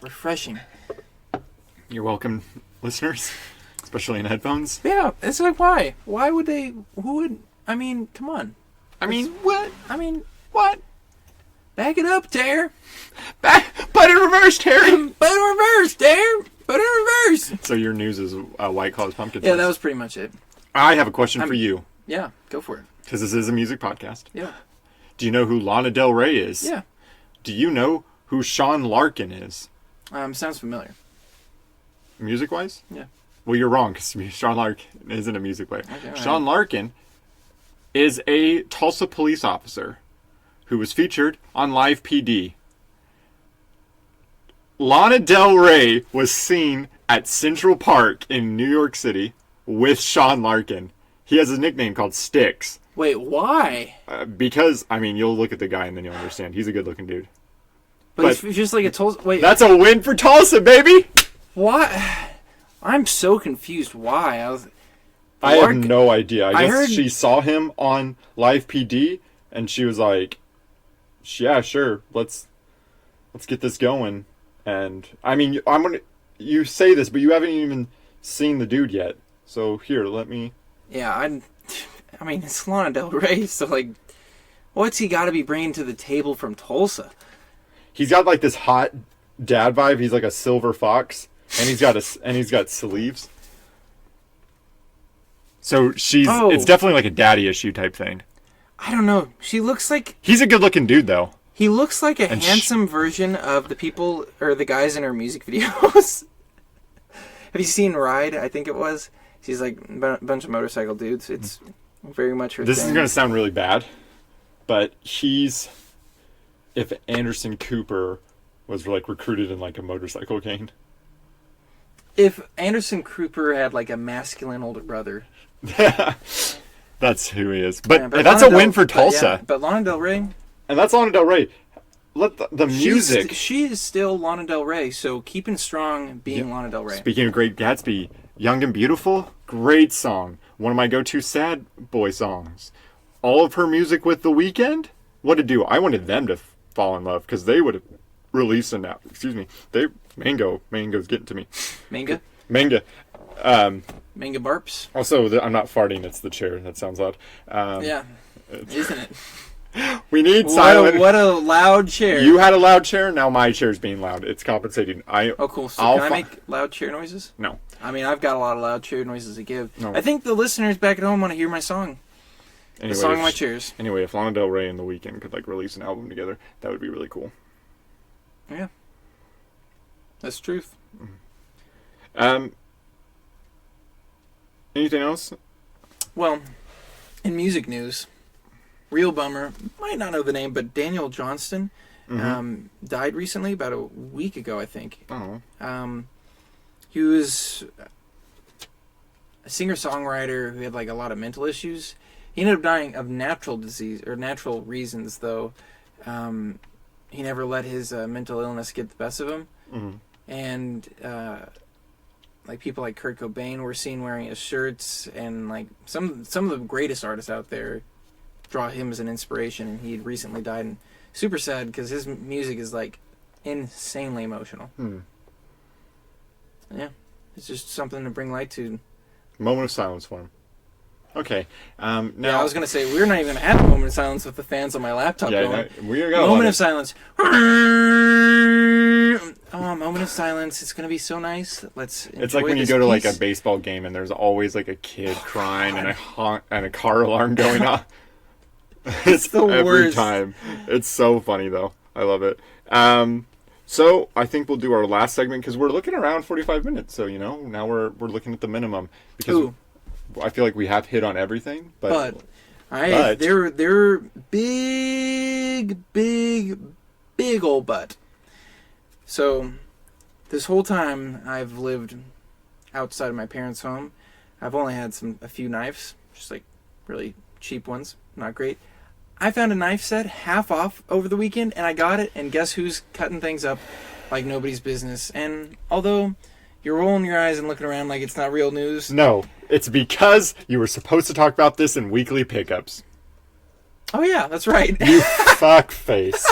Refreshing. You're welcome, listeners, especially in headphones. Yeah, it's like why? Why would they? Who would? I mean, come on. I mean, what? I mean, What? back it up, Dare. Put in reverse, Terry. Put in reverse, Dare. Put in reverse. So your news is White Claws pumpkin. Yeah, spice. that was pretty much it. I have a question for you, Yeah, go for it. because this is a music podcast. Yeah. Do you know who Lana Del Rey is? Yeah. Do you know who Sean Larkin is? Sounds familiar. Music-wise? Yeah. Well, you're wrong, because Sean Larkin isn't a music player. Okay, all Sean Larkin is a Tulsa police officer who was featured on Live PD. Lana Del Rey was seen at Central Park in New York City with Sean Larkin. He has a nickname called Sticks. Wait, why? Because, I mean, you'll look at the guy and then you'll understand. He's a good-looking dude. But it's just like a Tulsa. Wait, That's a win for Tulsa, baby! why? I'm so confused. Why? I have no idea. I I guess heard- she saw him on Live PD, and she was like, "Yeah, sure, let's get this going." And I mean, you say this, but you haven't even seen the dude yet. So here, let me. Yeah, I mean, it's Lana Del Rey, so like, what's he got to be bringing to the table from Tulsa? He's got like this hot dad vibe. He's like a silver fox, and he's got sleeves. So it's definitely like a daddy issue type thing. I don't know. She looks like He's a good looking dude though. he looks like a And handsome version of the people or the guys in her music videos. Have you seen Ride? I think it was. She's like a bunch of motorcycle dudes. It's very much her This thing. is going to sound really bad, but if Anderson Cooper was like recruited in like a motorcycle gang. If Anderson Cooper had like a masculine older brother. That's who he is. But, Yeah, that's Lana a win Del- for Tulsa. But Lana Del Rey, And that's Lana Del Rey. Let the music. she is still Lana Del Rey, so keeping strong being Lana Del Rey. Speaking of Great Gatsby, Young and Beautiful, great song. One of my go-to sad boy songs. All of her music with The Weeknd, what to do? I wanted them to fall in love because they would have released an album. Excuse me. Mango's getting to me. Manga? Manga. Manga barps? Also, I'm not farting. It's the chair. That sounds loud. Yeah. Isn't it? We need silent. What a loud chair. You had a loud chair. Now my chair's being loud. It's compensating. Oh, cool. So I'll can I fi- make loud chair noises? No. I mean, I've got a lot of loud chair noises to give. No. I think the listeners back at home want to hear my song. Anyway, The song if- of my chairs. Anyway, if Lana Del Rey and The Weeknd could like release an album together, that would be really cool. Yeah. That's truth. Anything else? Well, in music news, real bummer, might not know the name, but Daniel Johnston died recently, about a week ago, I think. Oh. He was a singer-songwriter who had like a lot of mental issues. He ended up dying of natural disease, or natural reasons, though. He never let his mental illness get the best of him. Mm-hmm. And like people like Kurt Cobain were seen wearing his shirts, and like some of the greatest artists out there draw him as an inspiration. And he had recently died, and super sad because his music is like insanely emotional. Yeah, it's just something to bring light to. Moment of silence for him. Okay. Now Yeah, I was gonna say we're not even gonna have a moment of silence with the fans on my laptop going. no, we got Moment of silence. Oh, moment of silence. It's gonna be so nice. Let's. It's like when you go to like a baseball game and there's always like a kid crying and a car alarm going off. It's the every worst. time. It's so funny though. I love it. So I think we'll do our last segment because we're looking around 45 minutes. So now we're looking at the minimum because I feel like we have hit on everything. But they're big old butt. So this whole time I've lived outside of my parents' home, I've only had a few knives, just like really cheap ones, not great. I found a knife set half off over the weekend, and I got it, and guess who's cutting things up like nobody's business? And although you're rolling your eyes and looking around like it's not real news. No, it's because you were supposed to talk about this in weekly pickups. Oh yeah, that's right. You fuck face.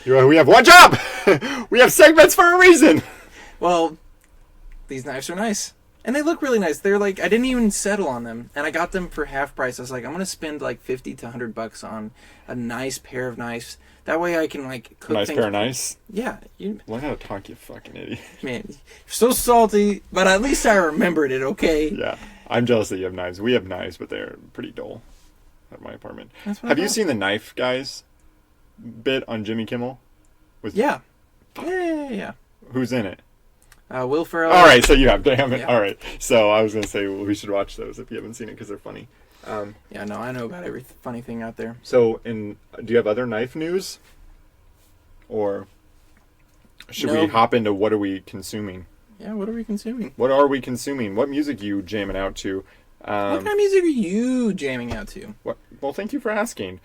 We have one job! We have segments for a reason! Well, these knives are nice. And they look really nice. They're like, I didn't even settle on them. And I got them for half price. I was like, I'm going to spend like $50 to $100 on a nice pair of knives. That way I can like cook Nice things. pair of knives? Yeah. Learn how to talk, you fucking idiot. Man, you're so salty, but at least I remembered it, okay? Yeah. I'm jealous that you have knives. We have knives, but they're pretty dull at my apartment. That's what Have I you thought. seen the Knife Guys bit on Jimmy Kimmel? Yeah. Yeah. Who's in it? Will Ferrell. All right, so you have. Damn it. Yeah. All right. So I was going to say we should watch those if you haven't seen it because they're funny. Yeah, no, I know about every funny thing out there. So, do you have other knife news? Or should we hop into what are we consuming? Yeah, what are we consuming? What are we consuming? What music are you jamming out to? What kind of music are you jamming out to? Well, thank you for asking.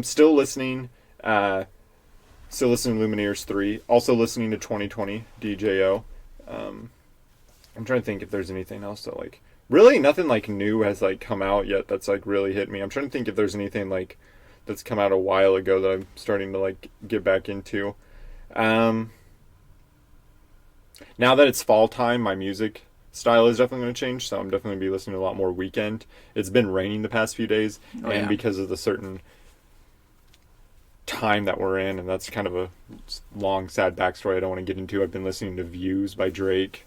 Still listening. Still listening to Lumineers 3. Also listening to 2020 DJO. I'm trying to think if there's anything else that like really nothing like new has like come out yet that's like really hit me. I'm trying to think if there's anything like that's come out a while ago that I'm starting to like get back into. Now that it's fall time, my music style is definitely going to change, so I'm definitely going to be listening to a lot more Weekend. It's been raining the past few days, and because of the certain time that we're in, and that's kind of a long, sad backstory I don't want to get into. I've been listening to Views by Drake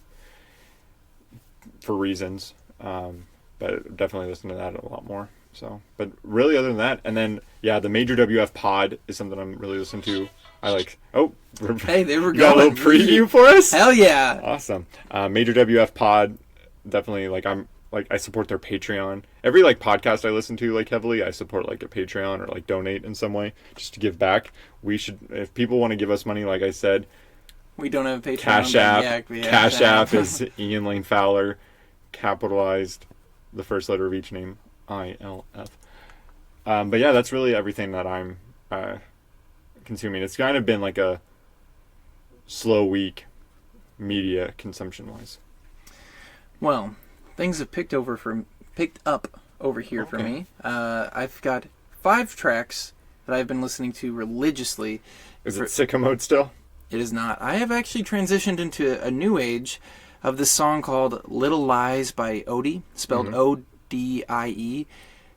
for reasons, but definitely listen to that a lot more. So, but really, other than that, and then the Major WF Pod is something I'm really listening to. I like. Oh, hey, they were got going. a little preview for us. Hell yeah! Awesome. Major WF Pod, definitely I support their Patreon. Every podcast I listen to heavily, I support a Patreon or donate in some way just to give back. We should, if people want to give us money, like I said, we don't have a Patreon. Cash App is Ian Lane Fowler, capitalized, the first letter of each name, ILF. But yeah, that's really everything that I'm consuming. It's kind of been a slow week, media consumption wise. Well, things have picked up over here for me. I've got 5 tracks that I've been listening to religiously. Is it sicko mode still? It is not. I have actually transitioned into a new age of this song called Little Lies by Odie, spelled O-D-I-E.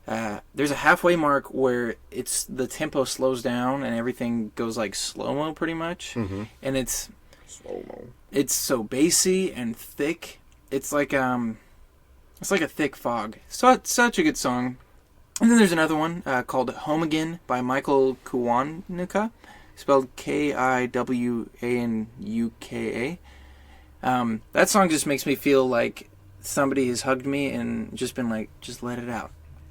There's a halfway mark where the tempo slows down and everything goes slow-mo pretty much. And it's slow-mo. It's so bassy and thick. It's like a thick fog. So it's such a good song. And then there's another one called Home Again by Michael Kiwanuka. spelled Kiwanuka. That song just makes me feel like somebody has hugged me and just been like, just let it out.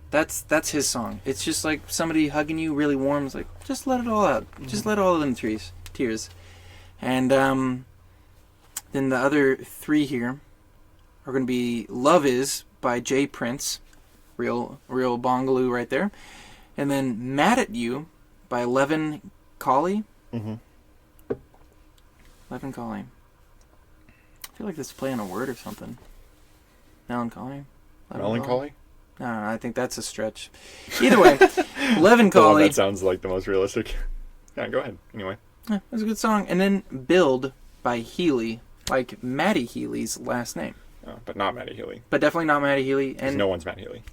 That's his song. It's just like somebody hugging you really warm. It's like, just let it all out. Just let all of them tears. And then the other three here are going to be Love Is by Jay Prince. Real bongaloo right there. And then Mad at You by Levin Colley. Levin Colley. I feel like this is playing a word or something. Melancholy? Melancholy? No, I think that's a stretch. Either way, Levin Colley. That sounds like the most realistic. Yeah, go ahead. Anyway. Yeah, that's a good song. And then Build by Healy, like Maddie Healy's last name. Oh, but not Maddie Healy. But definitely not Maddie Healy. And no one's Maddie Healy.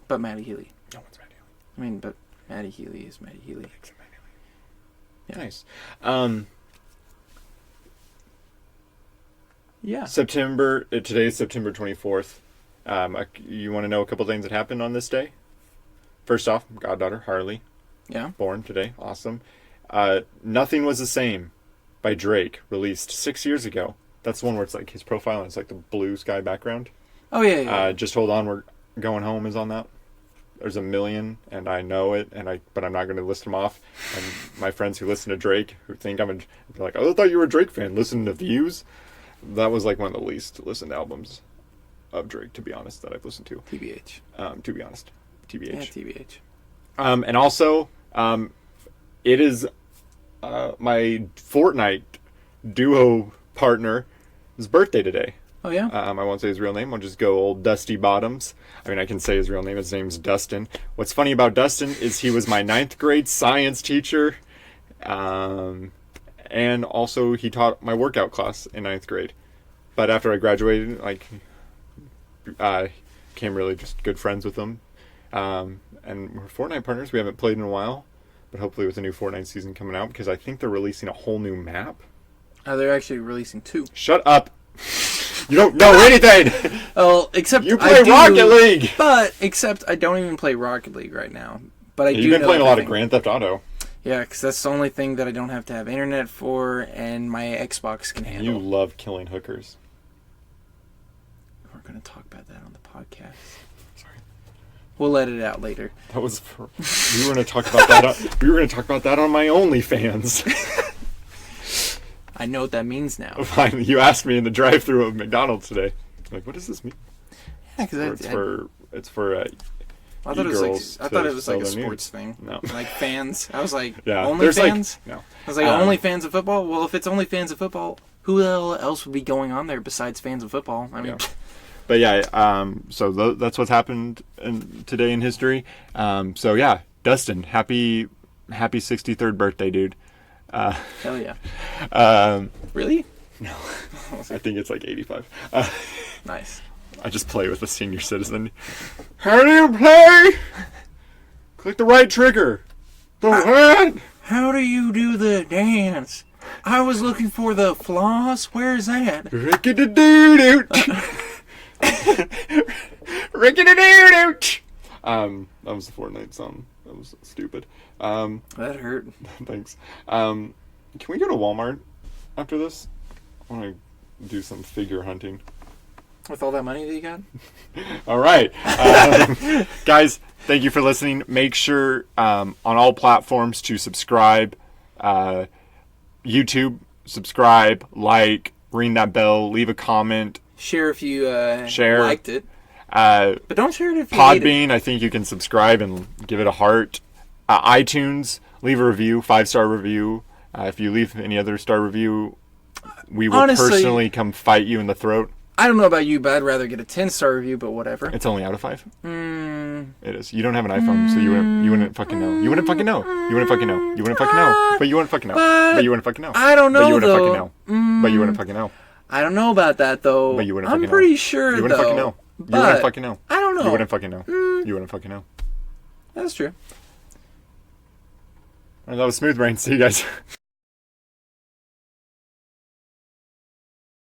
But Maddie Healy. No one's Maddie Healy. I mean, but Maddie Healy is Maddie Healy. Except Maddie Healy. Yeah. Nice. Yeah. Today's September 24th. You want to know a couple things that happened on this day? First off, goddaughter Harley. Yeah. Born today. Awesome. Nothing Was the Same by Drake, released 6 years ago. That's the one where it's like his profile and it's like the blue sky background. Oh, yeah. Just Hold On, We're Going Home is on that. There's a million, and I know it, but I'm not going to list them off. And my friends who listen to Drake, who think they're like, oh, I thought you were a Drake fan, listen to Views. That was like one of the least listened albums of Drake, to be honest, that I've listened to. TBH. To be honest. TBH. Yeah, TBH. And also, it is my Fortnite duo partner's birthday today. Oh, yeah? I won't say his real name. I'll just go old Dusty Bottoms. I mean, I can say his real name. His name's Dustin. What's funny about Dustin is he was my 9th grade science teacher. And also he taught my workout class in 9th grade. But after I graduated, became really just good friends with him. And we're Fortnite partners. We haven't played in a while. But hopefully with the new Fortnite season coming out, because I think they're releasing a whole new map. They're actually releasing 2. Shut up. You don't know anything. Oh, except you play Rocket League. Except I don't even play Rocket League right now. But I do. You've been playing a lot of Grand Theft Auto. Yeah, because that's the only thing that I don't have to have internet for, and my Xbox can handle. You love killing hookers. We're going to talk about that on the podcast. Sorry. We'll let it out later. That was. We were going to talk about that. We were going to talk about that on my OnlyFans. I know what that means now. Fine. You asked me in the drive-thru of McDonald's today. I'm like, what does this mean? Yeah, because it's for. I thought it was like a sports thing. No. Like fans. I was like, yeah, only fans? No. I was like, only fans of football? Well, if it's only fans of football, who the hell else would be going on there besides fans of football? I mean, yeah. But yeah, so that's what's happened today in history. So yeah, Dustin, happy 63rd birthday, dude. Hell yeah. Really? No. I think it's like 85. Nice. I just play with a senior citizen. How do you play? Click the right trigger. The what? How do you do the dance? I was looking for the floss. Where's that? Rickety-doo-doo. Rickety-doo-doo. That was the Fortnite song. That was stupid. That hurt. Thanks. Can we go to Walmart after this? I want to do some figure hunting. With all that money that you got? All right. Guys, thank you for listening. Make sure on all platforms to subscribe. YouTube, subscribe, like, ring that bell, leave a comment. Share if you liked it. But don't share it if you hate it. Podbean, I think you can subscribe and give it a heart. iTunes, leave a review, 5-star review. If you leave any other star review, we will personally come fight you in the throat. I don't know about you, but I'd rather get a 10-star review, but whatever. It's only out of 5. It is. You don't have an iPhone, so you wouldn't fucking know. You wouldn't fucking know. You wouldn't fucking know. You wouldn't fucking know. But you wouldn't fucking know. But you wouldn't fucking know. I don't know, but you wouldn't though. fucking know. But you wouldn't fucking know. I don't know about that, though. But you wouldn't fucking know. I'm pretty sure, you wouldn't though. Fucking know. You But wouldn't fucking know. I don't know. You wouldn't fucking know. You wouldn't fucking know. That's true. All right, that was Smooth Brain. See you guys.